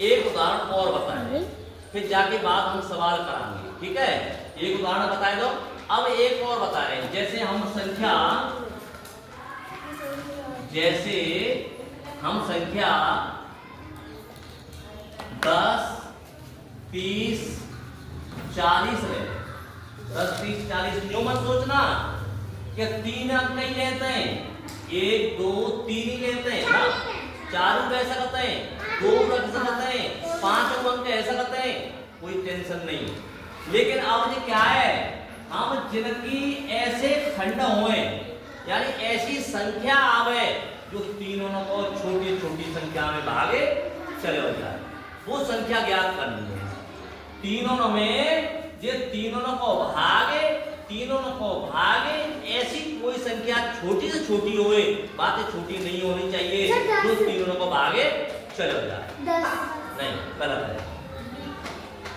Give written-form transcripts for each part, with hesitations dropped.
एक उदाहरण और बताएं, फिर जाके बाद हम सवाल कराएंगे, ठीक है। एक उदाहरण बताए दो। अब एक और बता रहे हैं, जैसे हम संख्या 10, 30, 40 है। 10, 30, 40 यूं मत सोचना कि 3 अंक नहीं लेते हैं, 1, 2, 3 ही लेते हैं ना। 4 कैसा करते हैं, 2 रख सकते हैं, 5 अंक ऐसा करते हैं, कोई टेंशन नहीं। लेकिन अब ये क्या है, हम जिनकी ऐसे खंड हुए, यानी ऐसी संख्या आवे जो तीनों को छोटी छोटी संख्या में भागे चले हो जाए, वो संख्या ज्ञात करनी है। तीनों में ये तीनों को भागे ऐसी कोई संख्या छोटी से छोटी होए, बातें छोटी नहीं होनी चाहिए, जो तीनों को भागे चले हो जाए। नहीं, गलत है।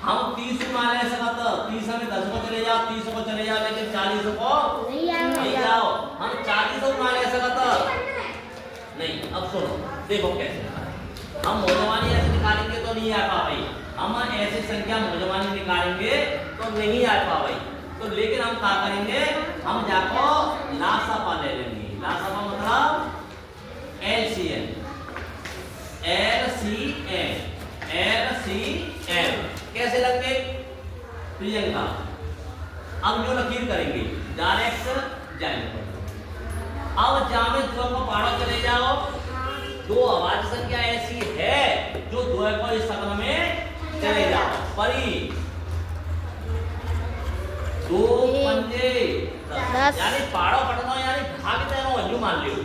हम 30 मान ऐसा करते, 30 में 10 को चले जाओ, 30 को चले जाओ, लेकिन 40 को नहीं जाओ। हम 40 मान ऐसा करते नहीं। अब सुनो, देखो कैसे हम मौजवानी ऐसे निकालेंगे तो नहीं आ पाएगी। हम ऐसी संख्या मौजवानी निकालेंगे तो नहीं आ पाएगी। तो लेकिन हम क्या करेंगे, हम जाको लासापा ले लेंगे। लासापा मतलब LCM कैसे लगे प्रियंका। अब जो लकीर करेंगे डायरेक्ट जाएंगे। अब जामे दो को पहाड़ों चले जाओ, दो आवाज संख्या ऐसी है जो दो को इस शक्ल में चले जाओ। परी 2 पंजे 10, यानी पहाड़ों पढ़ना यानी भागते रहो, यूं मान लियो।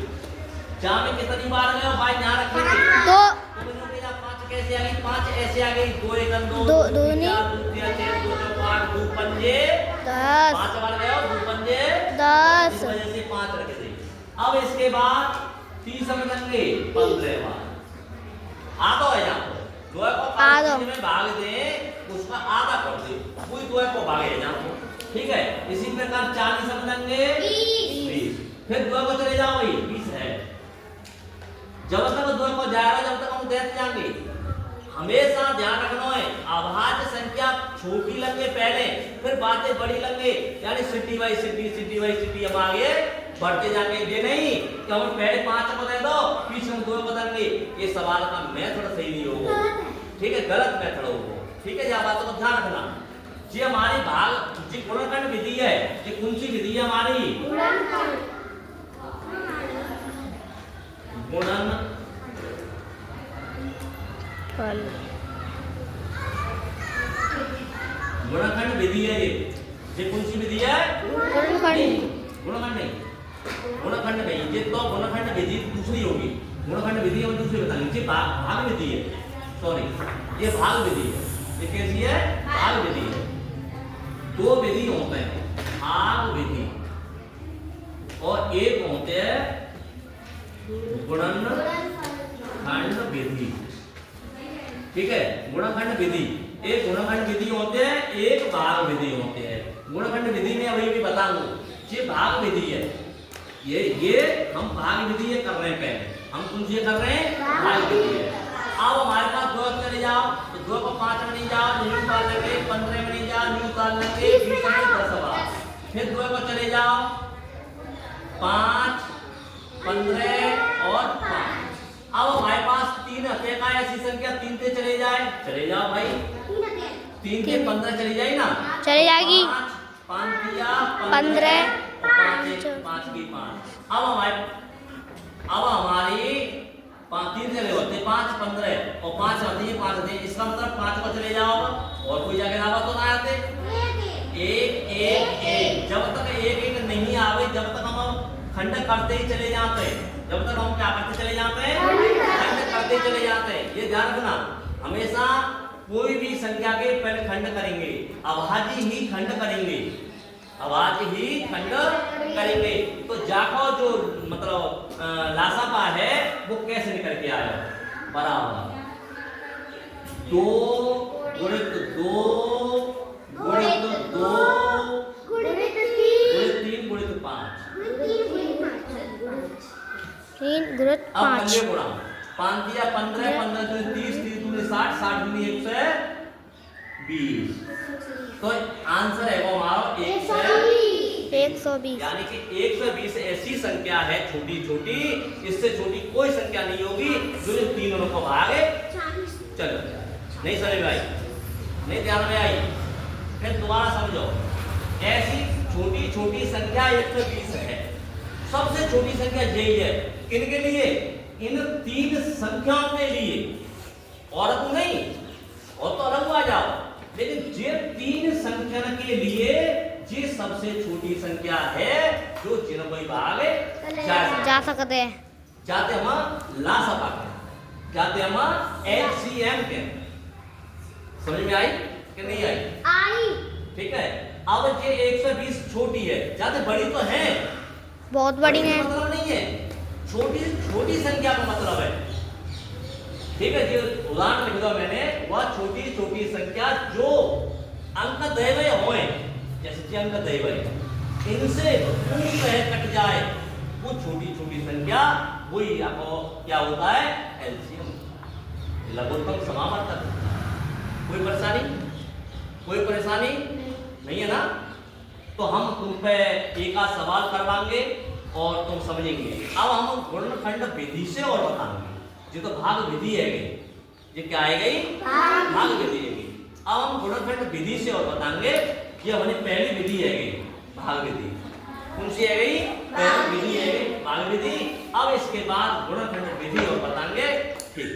जामे कितनी बार गए हो भाई, ध्यान रखिए। 2 कैसे आ गई, 5 ऐसे आ गई, 2 1 2 2 2 3 4 2 5 2 पंजे 10, 5 बार गए हो, 2 पंजे 10, इस वजह से 5 रख दी। अब इसके बाद 30 में लेंगे 15 बार। आधा है यहाँ पर, 2 को 5 में भाग दे, उसका आधा कर दे, कोई 2 को भागे यहाँ पर, ठीक है। इसी प्रकार 40 में लेंगे 20, फिर 2 को चले जाओ, 20 है। जब तक 2 को जाएगा, जब तक हम देते जाएंगे। हमेशा ध्यान रखना है, अभाज्य संख्या छोटी लगे पहले, फिर बातें बड़ी लगे, यानी सिटी बाई सिटी हम आगे बढ़ते जाएंगे। ये नहीं कि हम पहले 5 को दे दो, पीछे हम 2 को देंगे, ये सवाल का मेथड सही नहीं होगा, ठीक है, गलत मेथड होगा, ठीक है। यह बातों को ध्यान रखना। ये हमारी भाग जी गुणनखंड विधि है, ये कौन सी विधि है हमारी, गुणनखंड विधि है। ये कौन सी विधि है, गुणनखंड नहीं, गुणनखंड नहीं, ये तो गुणनखंड विधि दूसरी होगी। गुणनखंड विधि हम दूसरी बताएंगे, ये भाग विधि है, सॉरी ये भाग विधि है। ये कैसी है, भाग विधि है। 2 विधि होते हैं, भाग विधि, और एक होते हैं गुणनखंड विधि, ठीक है। गुणनखंड विधि, एक गुणनखंड विधि होते हैं, एक भाग विधि होते हैं। गुणनखंड विधि में अभी भी बताऊं, ये भाग विधि है, ये हम भाग विधि ये कर रहे हैं, पहले हम कौन सी कर रहे हैं, भाग विधि है। अब हमारे पास 2 चले जाओ, तो 2 को 5 में नहीं जाओ, न्यू उतार लेंगे, 15 में नहीं जाओ, न्यू उतार लेंगे, 20 में 10 बार, फिर 2 को चले जाओ, 5 15 और 5। अब हमारे पास 3 हते का ऐसी संख्या 3 से चले जाओ भाई, 3 के 15 चली जाए ना, चली जाएगी, 5 दिया 15 5 की 5। अब हमारी 3 चले होते 5 15 और 5 होते हैं 5 होते, इसका मतलब 5 को चले जाओ, और कोई जाके आवा तो ना आते, 1 1 1। जब तक 1 1 नहीं आवे, जब तक हम खंड करते ही चले जाते हैं, जब तक हम क्या करते चले जाते हैं, खंड करते चले जाते हैं। ये ध्यान रखना, हमेशा कोई भी संख्या के पहले खंड करेंगे, अभाज्य ही खंड करेंगे, अभाज्य ही खंड करेंगे। तो जाको जो मतलब लासापा है वो कैसे निकल के आया, बराबर 2 गुणित 2 गुणित 2 गुणित 3 गुणित 5, 3 गुणित 5। अब 5 दिया 15 15 30 30 30 60 60, 60 दूनी 120। तो आंसर है वो हमारा 120। यानी कि 120 ऐसी संख्या है छोटी छोटी, इससे छोटी कोई संख्या नहीं होगी जो इन तीनों को भागे। चलो नहीं समझ में आई, नहीं ध्यान में आई, फिर दोबारा समझो। ऐसी छोटी छोटी संख्या 120 है। सबसे छोटी संख्या यही है। किनके लिए? इन तीन संख्याओं के लिए। और तो नहीं, और तो अलग आ जाओ, लेकिन ये तीन संख्या के लिए ये सबसे छोटी संख्या है जो जिनमें भागे जा सकते हैं। जाते हम ला सका के, जाते हम एलसीएम के। समझ में आई कि नहीं आई? ठीक है। अब ये 120 छोटी है, जाते बड़ी तो है, बहुत बड़ी है, मतलब नहीं है, छोटी छोटी संख्या का मतलब है। ठीक है, जो उदाहरण लिख दो मैंने, वह छोटी छोटी संख्या जो अंक दैवय होए, जैसे कि अंक दैवय, इनसे पूर्णतः कट जाए, वो छोटी छोटी संख्या वही आपको क्या होता है? एलसीएम, लघुत्तम समावर्तक। कोई परेशानी? कोई परेशानी नहीं है ना? तो हम तुम पे एक आध सवाल करवाएंगे और तुम समझेंगे। अब हम गुणनखंड विधि से और बताएंगे। ये तो भाग विधि है गई, ये क्या है गई? भाग विधि है गई। अब हम गुणनखंड विधि से और बताएंगे। ये हमारी पहली विधि है गई, भाग विधि। कौन सी है गई? पहली विधि है गई, भाग विधि। अब इसके बाद गुणनखंड विधि और बताएंगे। ठीक।